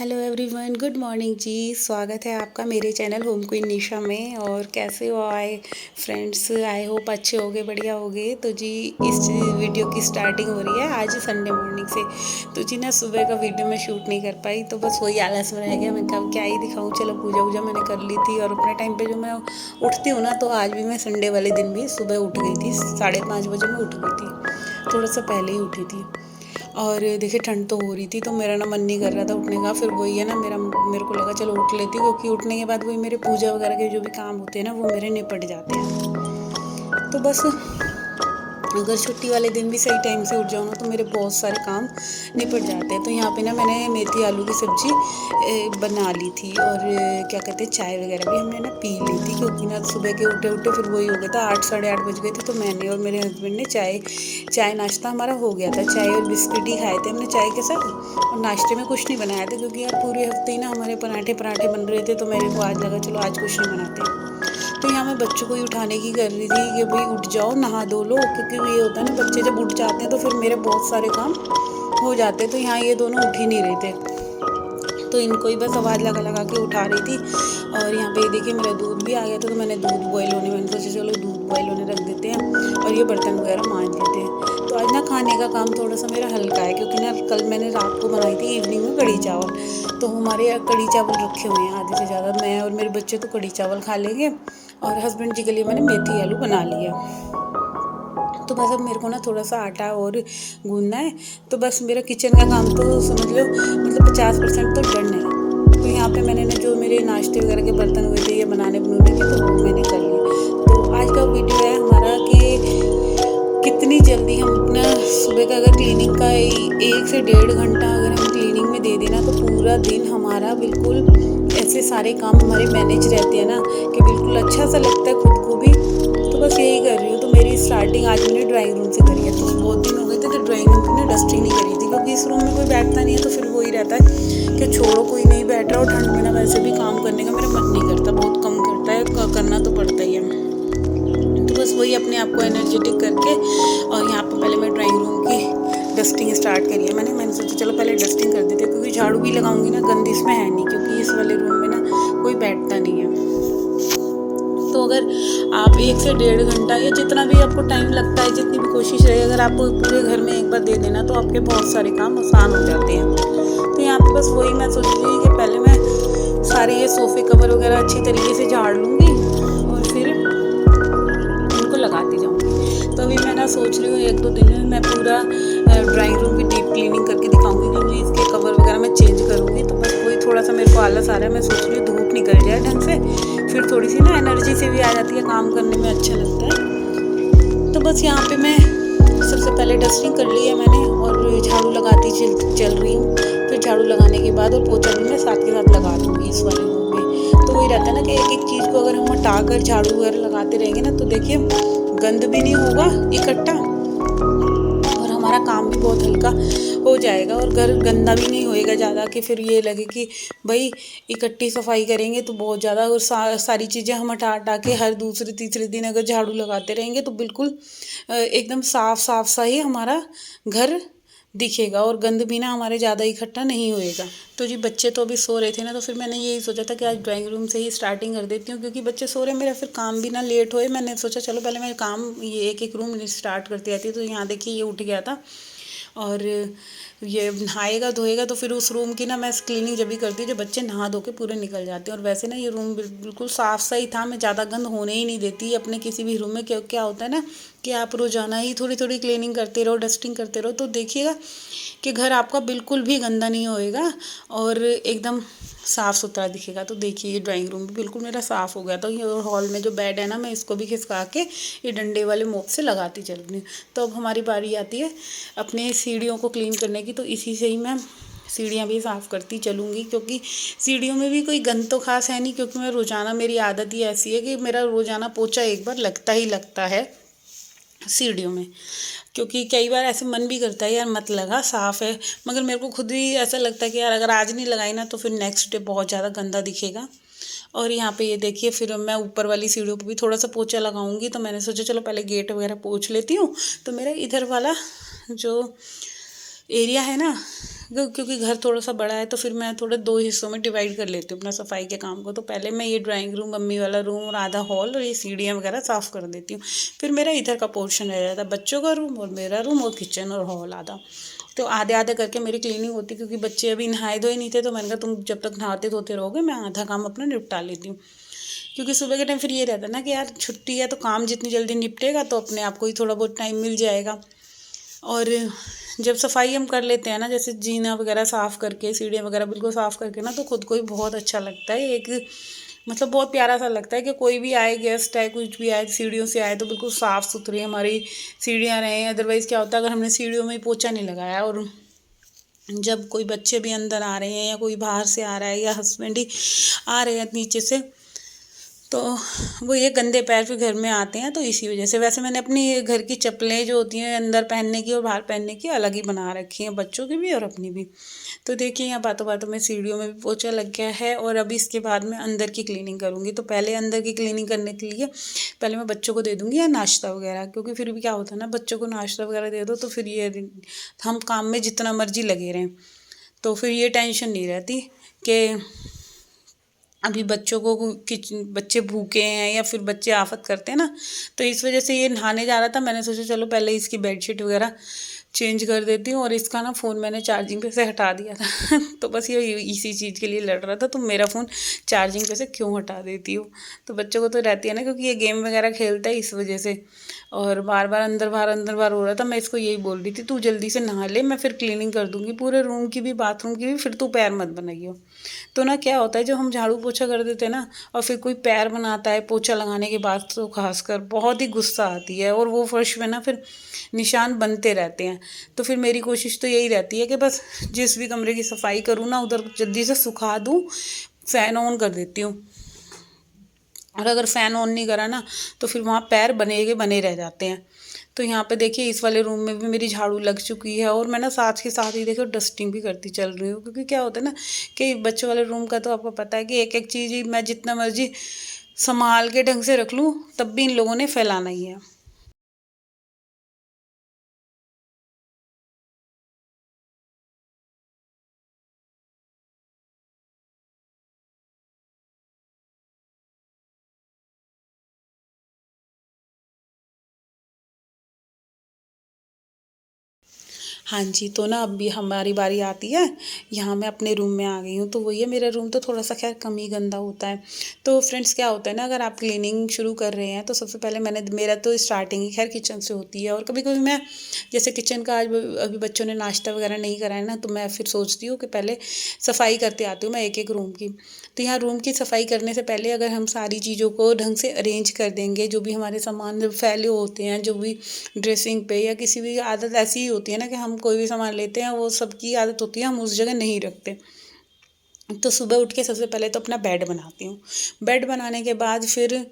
Hello everyone, good morning जी। स्वागत है आपका मेरे चैनल होम क्वीन निशा में। और कैसे हो आए फ्रेंड्स? आई होप अच्छे होगे, बढ़िया होगे। तो जी इस वीडियो की स्टार्टिंग हो रही है आज संडे मॉर्निंग से। तो जी ना सुबह का वीडियो मैं शूट नहीं कर पाई, तो बस वही आलस में रह गया। मैंने कहा क्या ही दिखाऊँ, चलो पूजा वूजा मैंने कर ली थी। और अपने टाइम पर जो मैं उठती हूँ ना, तो आज भी मैं संडे वाले दिन भी सुबह उठ गई थी। 5:30 बजे मैं उठ गई थी, थोड़ा सा पहले ही उठी थी। और देखिए ठंड तो हो रही थी, तो मेरा ना मन नहीं कर रहा था उठने का। फिर वही है ना, मेरे को लगा चलो उठ लेती हूँ, क्योंकि उठने के बाद वही मेरे पूजा वगैरह के जो भी काम होते हैं ना, वो मेरे निपट जाते हैं। तो बस अगर छुट्टी वाले दिन भी सही टाइम से उठ जाओ ना, तो मेरे बहुत सारे काम निपट जाते हैं। तो यहाँ पे ना मैंने मेथी आलू की सब्ज़ी बना ली थी। और क्या कहते हैं, चाय वगैरह भी हमने ना पी ली थी, क्योंकि ना सुबह के उठे उठे फिर वही हो गया था, 8 साढ़े 8 बज गए थे। तो मैंने और मेरे हस्बैंड ने चाय नाश्ता हमारा हो गया था। चाय और बिस्किट ही खाए थे हमने चाय के साथ, और नाश्ते में कुछ नहीं बनाया था, क्योंकि यार पूरे हफ्ते ही ना हमारे पराठे बन रहे थे। तो मेरे को आज लगा चलो आज कुछ नहीं बनाते। तो यहाँ मैं बच्चों को ही उठाने की कर रही थी कि भाई उठ जाओ, नहा धो लो। क्योंकि ये होता है ना, बच्चे जब उठ जाते हैं तो फिर मेरे बहुत सारे काम हो जाते हैं। तो यहाँ ये दोनों उठ ही नहीं रहे थे, तो इनको ही बस आवाज़ लगा लगा के उठा रही थी। और यहाँ पे देखिए मेरा दूध भी आ गया था, तो मैंने दूध बॉईल होने, मैंने सोचा चलो दूध बॉईल होने रख देते हैं और ये बर्तन वगैरह मांज लेते हैं। तो आज ना खाने का काम थोड़ा सा मेरा हल्का है, क्योंकि ना कल मैंने रात को बनाई थी इवनिंग में कढ़ी चावल। तो हमारे यहाँ कढ़ी चावल रखे हुए हैं आधे से ज़्यादा। मैं और मेरे बच्चे तो कढ़ी चावल खा लेंगे, और हस्बैंड जी के लिए मैंने मेथी आलू बना लिया। तो बस अब मेरे को ना थोड़ा सा आटा और गूंदना है। तो बस मेरा किचन का काम तो समझ लो मतलब 50% तो डन है। तो यहाँ पे मैंने ना जो मेरे नाश्ते वगैरह के बर्तन हुए थे ये बनाने के, तो वो मैंने कर लिए। तो आज का वीडियो है हमारा कि कितनी जल्दी हम अपना सुबह का अगर क्लीनिंग का 1 से 1.5 घंटा अगर हम क्लीनिंग में दे देना, तो पूरा दिन हमारा बिल्कुल ऐसे सारे काम हमारे मैनेज रहते हैं ना, कि बिल्कुल अच्छा सा लगता है खुद को भी। तो बस यही कर रही हूँ। तो मेरी स्टार्टिंग आज मैंने ड्राइंग रूम से करी है। तो बहुत दिन हो गए थे तो ड्राइंग रूम की ना डस्टिंग नहीं करी थी, क्योंकि इस रूम में कोई बैठता नहीं है। तो फिर वही रहता है कि छोड़ो कोई नहीं बैठ रहा, और ठंड में ना वैसे भी काम करने का मेरा मन नहीं करता, बहुत कम करता है, करना तो पड़ता ही है। तो बस वही अपने आप को एनर्जेटिक करके, और यहाँ पर पहले मैं ड्राइंग रूम की डस्टिंग स्टार्ट करी है। मैंने सोचा चलो पहले डस्टिंग कर देते हैं, क्योंकि झाड़ू भी लगाऊंगी ना, गंद इसमें है नहीं, क्योंकि इस वाले रूम में ना कोई बैठता नहीं है। तो अगर आप 1 से 1.5 घंटा या जितना भी आपको टाइम लगता है, जितनी भी कोशिश रहे, अगर आप पूरे घर में एक बार दे देना, तो आपके बहुत सारे काम आसान हो जाते हैं। तो यहाँ पे बस वही मैं सोच रही थी कि पहले मैं सारे ये सोफ़े कवर वगैरह अच्छी तरीके से झाड़ लूँगी, और फिर उनको लगाती जाऊँगी। तो अभी मैं ना सोच रही हूँ 1-2 दिन में मैं पूरा ड्राइंग रूम की डीप क्लीनिंग करके दिखाऊंगी, क्योंकि इसके कवर वगैरह मैं चेंज करूँगी। तो बस वही थोड़ा सा मेरे को आलस आ रहा है। मैं सोच रही हूँ धूप निकल जाए ढंग से, फिर थोड़ी सी ना एनर्जी से भी आ जाती है, काम करने में अच्छा लगता है। तो बस यहाँ पे मैं सबसे पहले डस्टिंग कर ली है मैंने, और झाड़ू लगाती चल रही हूँ। फिर झाड़ू लगाने के बाद और पोछा भी मैं साथ के साथ लगा दूँगी इस वाले रूम में। तो वही रहता है ना कि एक एक चीज़ को अगर हम हटाकर झाड़ू वगैरह लगाते रहेंगे ना, तो देखिए गंद भी नहीं होगा इकट्ठा, और हमारा काम भी बहुत हल्का हो जाएगा, और घर गंदा भी नहीं होएगा ज़्यादा, कि फिर ये लगे कि भाई इकट्ठी सफाई करेंगे तो बहुत ज़्यादा, और सारी चीज़ें हम हटा हटा के हर दूसरे तीसरे दिन अगर झाड़ू लगाते रहेंगे, तो बिल्कुल एकदम साफ सा ही हमारा घर दिखेगा, और गंद भी ना हमारे ज़्यादा इकट्ठा नहीं होएगा। तो जी बच्चे तो अभी सो रहे थे ना, तो फिर मैंने यही सोचा था कि आज ड्राइंग रूम से ही स्टार्टिंग कर देती हूँ, क्योंकि बच्चे सो रहे हैं, मेरा फिर काम भी ना लेट होए। मैंने सोचा चलो पहले मैं काम ये एक एक रूम स्टार्ट करती आती है। तो यहाँ देखिए ये उठ गया था, और ये नहाएगा धोएगा, तो फिर उस रूम की ना मैं क्लीनिंग जब भी करती हूँ जब बच्चे नहा धो के पूरे निकल जाते हैं। और वैसे ना ये रूम बिल्कुल साफ़ सा ही था, मैं ज़्यादा गंद होने ही नहीं देती अपने किसी भी रूम में। क्या होता है ना कि आप रोज़ाना ही थोड़ी थोड़ी क्लीनिंग करते रहो, डस्टिंग करते रहो, तो देखिएगा कि घर आपका बिल्कुल भी गंदा नहीं होएगा, और एकदम साफ़ सुथरा दिखेगा। तो देखिए ये ड्राइंग रूम भी बिल्कुल मेरा साफ़ हो गया। तो ये हॉल में जो बेड है ना, मैं इसको भी खिसका के ये डंडे वाले मोप से लगाती चल रही हूँ। तो अब हमारी बारी आती है अपने सीढ़ियों को क्लीन करने की। तो इसी से ही मैं सीढ़ियाँ भी साफ़ करती चलूँगी, क्योंकि सीढ़ियों में भी कोई गंद तो खास है नहीं, क्योंकि मैं रोज़ाना, मेरी आदत ही ऐसी है कि मेरा रोज़ाना पोछा एक बार लगता ही लगता है सीढ़ियों में। क्योंकि कई बार ऐसे मन भी करता है यार मत लगा, साफ़ है, मगर मेरे को खुद ही ऐसा लगता है कि यार अगर आज नहीं लगाई ना, तो फिर नेक्स्ट डे बहुत ज़्यादा गंदा दिखेगा। और यहाँ पे ये देखिए फिर मैं ऊपर वाली सीढ़ियों पे भी थोड़ा सा पोछा लगाऊंगी। तो मैंने सोचा चलो पहले गेट वगैरह पोंछ लेती हूँ। तो मेरा इधर वाला जो एरिया है ना, क्योंकि घर थोड़ा सा बड़ा है तो फिर मैं थोड़े 2 हिस्सों में डिवाइड कर लेती हूँ अपना सफाई के काम को। तो पहले मैं ये ड्राइंग रूम, मम्मी वाला रूम और आधा हॉल और ये सीढ़ियाँ वगैरह साफ़ कर देती हूँ। फिर मेरा इधर का पोर्शन रह जाता है, बच्चों का रूम और मेरा रूम और किचन और हॉल आधा। तो आधे आधे करके मेरी क्लीनिंग होती, क्योंकि बच्चे अभी नहाए धोए नहीं थे, तो मैंने कहा तुम जब तक नहाते धोते रहोगे मैं आधा काम अपना निपटा लेती हूँ। क्योंकि सुबह के टाइम फिर ये रहता है ना कि यार छुट्टी है तो काम जितनी जल्दी निपटेगा तो अपने आप को ही थोड़ा बहुत टाइम मिल जाएगा। और जब सफाई हम कर लेते हैं ना, जैसे जीना वगैरह साफ़ करके, सीढ़ियाँ वगैरह बिल्कुल साफ़ करके ना, तो खुद को ही बहुत अच्छा लगता है। एक मतलब बहुत प्यारा सा लगता है कि कोई भी आए, गेस्ट आए, कुछ भी आए, सीढ़ियों से आए तो बिल्कुल साफ़ सुथरी हमारी सीढ़ियाँ रहें। अदरवाइज़ क्या होता है, अगर हमने सीढ़ियों में ही पोछा नहीं लगाया और जब कोई बच्चे भी अंदर आ रहे हैं या कोई बाहर से आ रहा है या हस्बैंड ही आ रहे हैं नीचे से, तो वो ये गंदे पैर फिर घर में आते हैं। तो इसी वजह से वैसे मैंने अपनी घर की चप्पलें जो होती हैं अंदर पहनने की और बाहर पहनने की अलग ही बना रखी हैं, बच्चों की भी और अपनी भी। तो देखिए यहाँ बातों बातों में सीढ़ियों में भी पोछा लग गया है और अभी इसके बाद मैं अंदर की क्लीनिंग करूँगी। तो पहले अंदर की क्लीनिंग करने के लिए पहले मैं बच्चों को दे दूँगी या नाश्ता वगैरह, क्योंकि फिर भी क्या होता है ना, बच्चों को नाश्ता वगैरह दे दो तो फिर ये हम काम में जितना मर्जी लगे रहें तो फिर ये टेंशन नहीं रहती कि अभी बच्चों को बच्चे भूखे हैं या फिर बच्चे आफत करते हैं ना। तो इस वजह से ये नहाने जा रहा था, मैंने सोचा चलो पहले इसकी बेडशीट वगैरह चेंज कर देती हूँ। और इसका ना फ़ोन मैंने चार्जिंग पे से हटा दिया था तो बस ये इसी चीज़ के लिए लड़ रहा था, तुम मेरा फ़ोन चार्जिंग पे से क्यों हटा देती हो। तो बच्चों को तो रहती है ना, क्योंकि ये गेम वगैरह खेलता है इस वजह से, और बार बार अंदर बाहर हो रहा था। मैं इसको यही बोल रही थी तू जल्दी से नहा ले, मैं फिर क्लीनिंग कर दूँगी पूरे रूम की भी, बाथरूम की भी, फिर तू पैर मत बनाइयो। तो ना क्या होता है, जब हम झाड़ू पोछा कर देते हैं ना और फिर कोई पैर बनाता है पोछा लगाने के बाद, तो खासकर बहुत ही गुस्सा आती है और वो फर्श में ना फिर निशान बनते रहते हैं। तो फिर मेरी कोशिश तो यही रहती है कि बस जिस भी कमरे की सफाई करूँ ना उधर जल्दी से सुखा दूँ, फ़ैन ऑन कर देती हूँ। और अगर फ़ैन ऑन नहीं करा ना तो फिर वहाँ पैर बने के बने रह जाते हैं। तो यहाँ पे देखिए इस वाले रूम में भी मेरी झाड़ू लग चुकी है और मैं ना साथ के साथ ही देखो डस्टिंग भी करती चल रही हूँ। क्योंकि क्या होता है ना कि बच्चों वाले रूम का तो आपको पता है कि एक एक चीज़ ही मैं जितना मर्जी संभाल के ढंग से रख लूँ तब भी इन लोगों ने फैलाना ही है। हाँ जी, तो ना अभी हमारी बारी आती है। यहाँ मैं अपने रूम में आ गई हूँ, तो वही है, मेरा रूम तो थोड़ा-सा ख़ैर कम ही गंदा होता है। तो फ्रेंड्स क्या होता है ना, अगर आप क्लीनिंग शुरू कर रहे हैं तो सबसे पहले मेरा तो स्टार्टिंग ही ख़ैर किचन से होती है। और कभी-कभी मैं जैसे किचन का आज अभी बच्चों ने नाश्ता वग़ैरह नहीं करा है ना, तो मैं फिर सोचती हूँ कि पहले सफाई करते आती हूँ मैं एक-एक रूम की। तो यहाँ रूम की सफाई करने से पहले अगर हम सारी चीज़ों को ढंग से अरेंज कर देंगे, जो भी हमारे सामान फैले होते हैं, जो भी ड्रेसिंग पे या किसी भी आदत ऐसी ही होती है ना कि हम कोई भी सामान लेते हैं वो सबकी आदत होती है हम उस जगह नहीं रखते। तो सुबह उठ के सबसे पहले तो अपना बेड बनाती हूँ। बेड बनाने के बाद फिर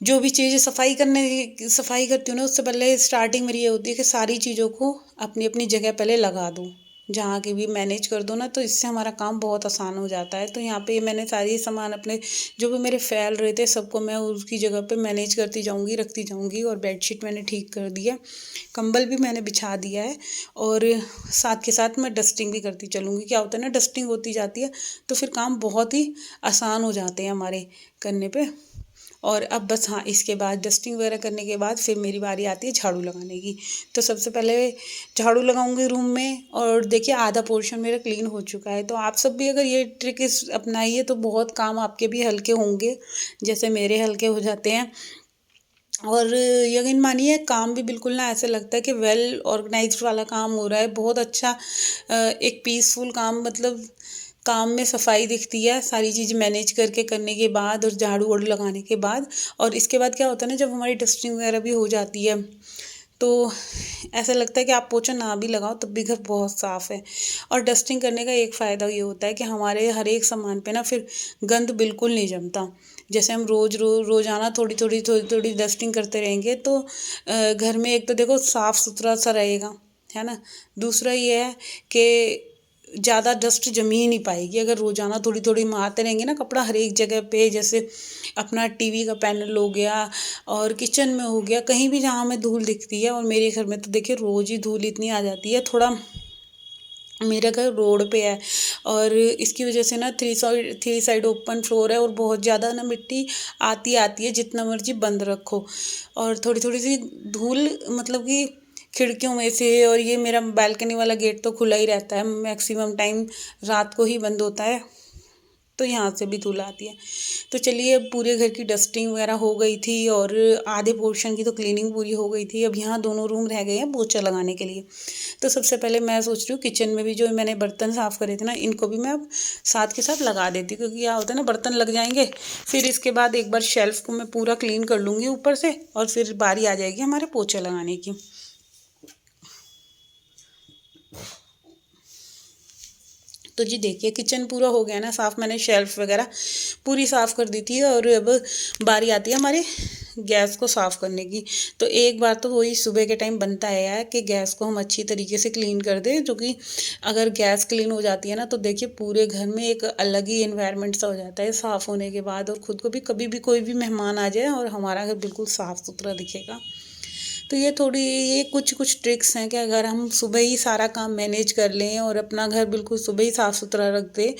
जो भी चीज़ें सफाई करती हूँ ना, उससे पहले स्टार्टिंग मेरी ये होती है कि सारी चीज़ों को अपनी अपनी जगह पहले लगा दूँ। जहाँ की भी मैनेज कर दो ना, तो इससे हमारा काम बहुत आसान हो जाता है। तो यहाँ पे मैंने सारी सामान अपने जो भी मेरे फैल रहे थे सबको मैं उसकी जगह पे मैनेज करती जाऊँगी, रखती जाऊँगी। और बेडशीट मैंने ठीक कर दिया, कंबल भी मैंने बिछा दिया है और साथ के साथ मैं डस्टिंग भी करती चलूँगी। क्या होता है ना, डस्टिंग होती जाती है तो फिर काम बहुत ही आसान हो जाते हैं हमारे करने पे। और अब बस हाँ, इसके बाद डस्टिंग वगैरह करने के बाद फिर मेरी बारी आती है झाड़ू लगाने की। तो सबसे पहले झाड़ू लगाऊंगी रूम में और देखिए आधा पोर्शन मेरा क्लीन हो चुका है। तो आप सब भी अगर ये ट्रिक इस अपनाइए तो बहुत काम आपके भी हल्के होंगे, जैसे मेरे हल्के हो जाते हैं। और यकीन मानिए काम भी बिल्कुल ना ऐसे लगता है कि वेल ऑर्गेनाइज्ड वाला काम हो रहा है, बहुत अच्छा एक पीसफुल काम, मतलब काम में सफाई दिखती है सारी चीज़ मैनेज करके करने के बाद और झाड़ू वाड़ू लगाने के बाद। और इसके बाद क्या होता है ना, जब हमारी डस्टिंग वगैरह भी हो जाती है तो ऐसा लगता है कि आप पोछा ना भी लगाओ तब भी घर बहुत साफ़ है। और डस्टिंग करने का एक फ़ायदा ये होता है कि हमारे हर एक सामान पे ना फिर गंद बिल्कुल नहीं जमता। जैसे हम रोज़ाना थोड़ी डस्टिंग करते रहेंगे तो घर में एक तो देखो साफ़ सुथरा सा रहेगा, है ना। दूसरा ये है कि ज़्यादा डस्ट जम ही नहीं पाएगी अगर रोज़ाना थोड़ी थोड़ी मारते रहेंगे ना कपड़ा हर एक जगह पे। जैसे अपना टीवी का पैनल हो गया और किचन में हो गया, कहीं भी जहाँ हमें धूल दिखती है, और मेरे घर में तो देखिए रोज़ ही धूल इतनी आ जाती है, थोड़ा मेरा घर रोड पे है और इसकी वजह से ना थ्री साइड ओपन फ्लोर है और बहुत ज़्यादा ना मिट्टी आती है जितना मर्जी बंद रखो। और थोड़ी थोड़ी सी धूल मतलब कि खिड़कियों में से, और ये मेरा बालकनी वाला गेट तो खुला ही रहता है, मैक्सिमम टाइम रात को ही बंद होता है, तो यहाँ से भी धूल आती है। तो चलिए, अब पूरे घर की डस्टिंग वगैरह हो गई थी और आधे पोर्शन की तो क्लीनिंग पूरी हो गई थी। अब यहाँ दोनों रूम रह गए हैं पोछा लगाने के लिए। तो सबसे पहले मैं सोच रही हूँ किचन में भी जो मैंने बर्तन साफ़ करे थे ना, इनको भी मैं अब साथ के साथ लगा देती हूँ, क्योंकि क्या होता है ना, बर्तन लग जाएंगे, फिर इसके बाद एक बार शेल्फ़ को मैं पूरा क्लीन कर लूँगी ऊपर से, और फिर बारी आ जाएगी हमारे पोछा लगाने की। तो जी देखिए, किचन पूरा हो गया ना साफ़, मैंने शेल्फ़ वगैरह पूरी साफ़ कर दी थी, और अब बारी आती है हमारे गैस को साफ़ करने की। तो एक बार तो वही सुबह के टाइम बनता है कि गैस को हम अच्छी तरीके से क्लीन कर दें, जो कि अगर गैस क्लीन हो जाती है ना, तो देखिए पूरे घर में एक अलग ही इन्वायरमेंट सा हो जाता है साफ़ होने के बाद, और ख़ुद को भी कभी भी कोई भी मेहमान आ जाए और हमारा घर बिल्कुल साफ़ सुथरा दिखेगा। तो ये कुछ कुछ ट्रिक्स हैं कि अगर हम सुबह ही सारा काम मैनेज कर लें और अपना घर बिल्कुल सुबह ही साफ़ सुथरा रख दें,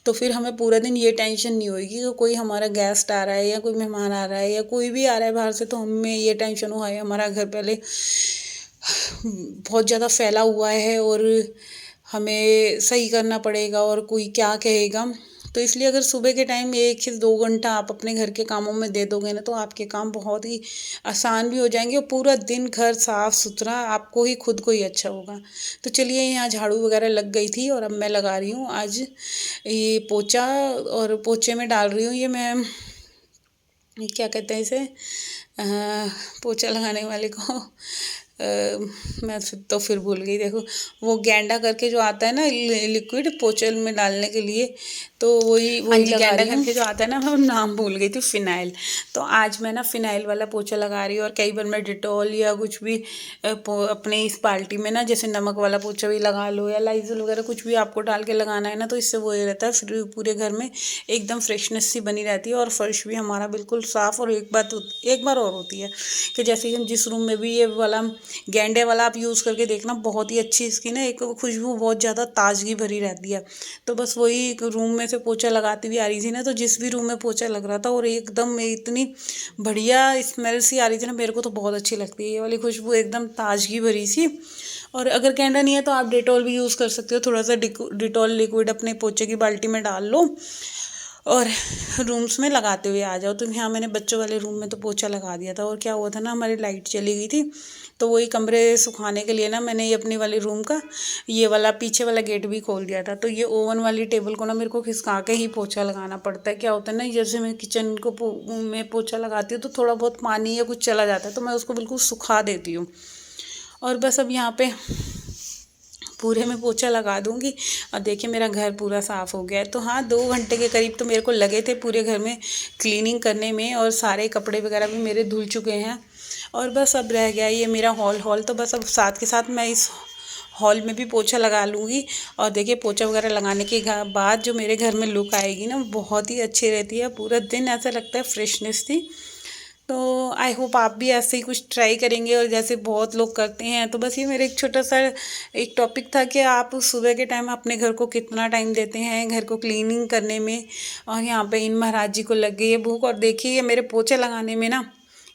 तो फिर हमें पूरा दिन ये टेंशन नहीं होगी कि कोई हमारा गेस्ट आ रहा है या कोई मेहमान आ रहा है या कोई भी आ रहा है बाहर से, तो हमें ये टेंशन हो है हमारा घर पहले बहुत ज़्यादा फैला हुआ है और हमें सही करना पड़ेगा और कोई क्या कहेगा। तो इसलिए अगर सुबह के टाइम 1 से 2 घंटा आप अपने घर के कामों में दे दोगे ना, तो आपके काम बहुत ही आसान भी हो जाएंगे और पूरा दिन घर साफ़ सुथरा आपको ही खुद को ही अच्छा होगा। तो चलिए, यहाँ झाड़ू वगैरह लग गई थी और अब मैं लगा रही हूँ आज ये पोछा, और पोछे में डाल रही हूँ ये मैं, क्या कहते हैं इसे, पोछा लगाने वाले को मैं तो फिर भूल गई। देखो, वो गेंडा करके जो आता है ना लिक्विड पोछल में डालने के लिए, तो वही हाँ वही जी, लगा गेंडा रही हूँ। करके जो आता है ना, मैं नाम भूल गई थी, फिनाइल। तो आज मैं ना फिनाइल वाला पोछा लगा रही हूँ, और कई बार मैं डिटॉल या कुछ भी अपने इस बाल्टी में ना, जैसे नमक वाला पोछा भी लगा लो या लाइजल वगैरह कुछ भी आपको डाल के लगाना है ना, तो इससे वो ये रहता है फिर पूरे घर में एकदम फ्रेशनेस सी बनी रहती है और फर्श भी हमारा बिल्कुल साफ़। और एक बार और होती है कि जैसे हम जिस रूम में भी ये वाला गेंडे वाला आप यूज़ करके देखना, बहुत ही अच्छी इसकी ना एक खुशबू बहुत ज़्यादा ताजगी भरी रहती है। तो बस वही रूम में से पोछा लगाती हुई आ रही थी ना, तो जिस भी रूम में पोछा लग रहा था और एकदम इतनी बढ़िया स्मेल सी आ रही थी ना, मेरे को तो बहुत अच्छी लगती है ये वाली खुशबू, एकदम ताजगी भरी सी। और अगर गेंडा नहीं है तो आप डेटॉल भी यूज़ कर सकते हो, थोड़ा सा डिटॉल लिक्विड अपने पोछे की बाल्टी में डाल लो और रूम्स में लगाते हुए आ जाओ। तो यहाँ मैंने बच्चों वाले रूम में तो पोछा लगा दिया था, और क्या हुआ था ना, हमारी लाइट चली गई थी, तो वही कमरे सुखाने के लिए ना मैंने ये अपने वाले रूम का ये वाला पीछे वाला गेट भी खोल दिया था। तो ये ओवन वाली टेबल को ना मेरे को खिसका के ही पोछा लगाना पड़ता है। क्या होता है ना, जैसे मैं किचन को में पोछा लगाती हूँ तो थोड़ा बहुत पानी या कुछ चला जाता है, तो मैं उसको बिल्कुल सुखा देती हूँ। और बस अब यहाँ पे पूरे में पोछा लगा दूँगी, और देखिए मेरा घर पूरा साफ़ हो गया है। तो हाँ, 2 घंटे के करीब तो मेरे को लगे थे पूरे घर में क्लीनिंग करने में, और सारे कपड़े वगैरह भी मेरे धुल चुके हैं। और बस अब रह गया ये मेरा हॉल तो बस अब साथ के साथ मैं इस हॉल में भी पोछा लगा लूँगी। और देखिए, पोछा वगैरह लगाने के बाद जो मेरे घर में लुक आएगी ना, वो बहुत ही अच्छी रहती है, पूरा दिन ऐसा लगता है फ्रेशनेस थी। तो आई होप आप भी ऐसे ही कुछ ट्राई करेंगे, और जैसे बहुत लोग करते हैं। तो बस ये मेरा एक छोटा सा एक टॉपिक था कि आप सुबह के टाइम अपने घर को कितना टाइम देते हैं घर को क्लीनिंग करने में। और यहाँ पे इन महाराज जी को लग गई है भूख, और देखिए ये मेरे पोछे लगाने में ना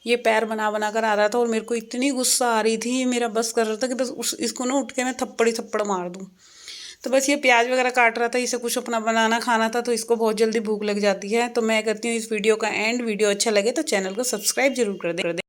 ये पैर बना बना कर आ रहा था, और मेरे को इतनी गुस्सा आ रही थी, मेरा बस कर रहा था कि बस इसको ना उठ के मैं थप्पड़ मार दूँ। तो बस ये प्याज वगैरह काट रहा था, इसे कुछ अपना बनाना खाना था, तो इसको बहुत जल्दी भूख लग जाती है। तो मैं करती हूँ इस वीडियो का एंड। वीडियो अच्छा लगे तो चैनल को सब्सक्राइब जरूर कर दें।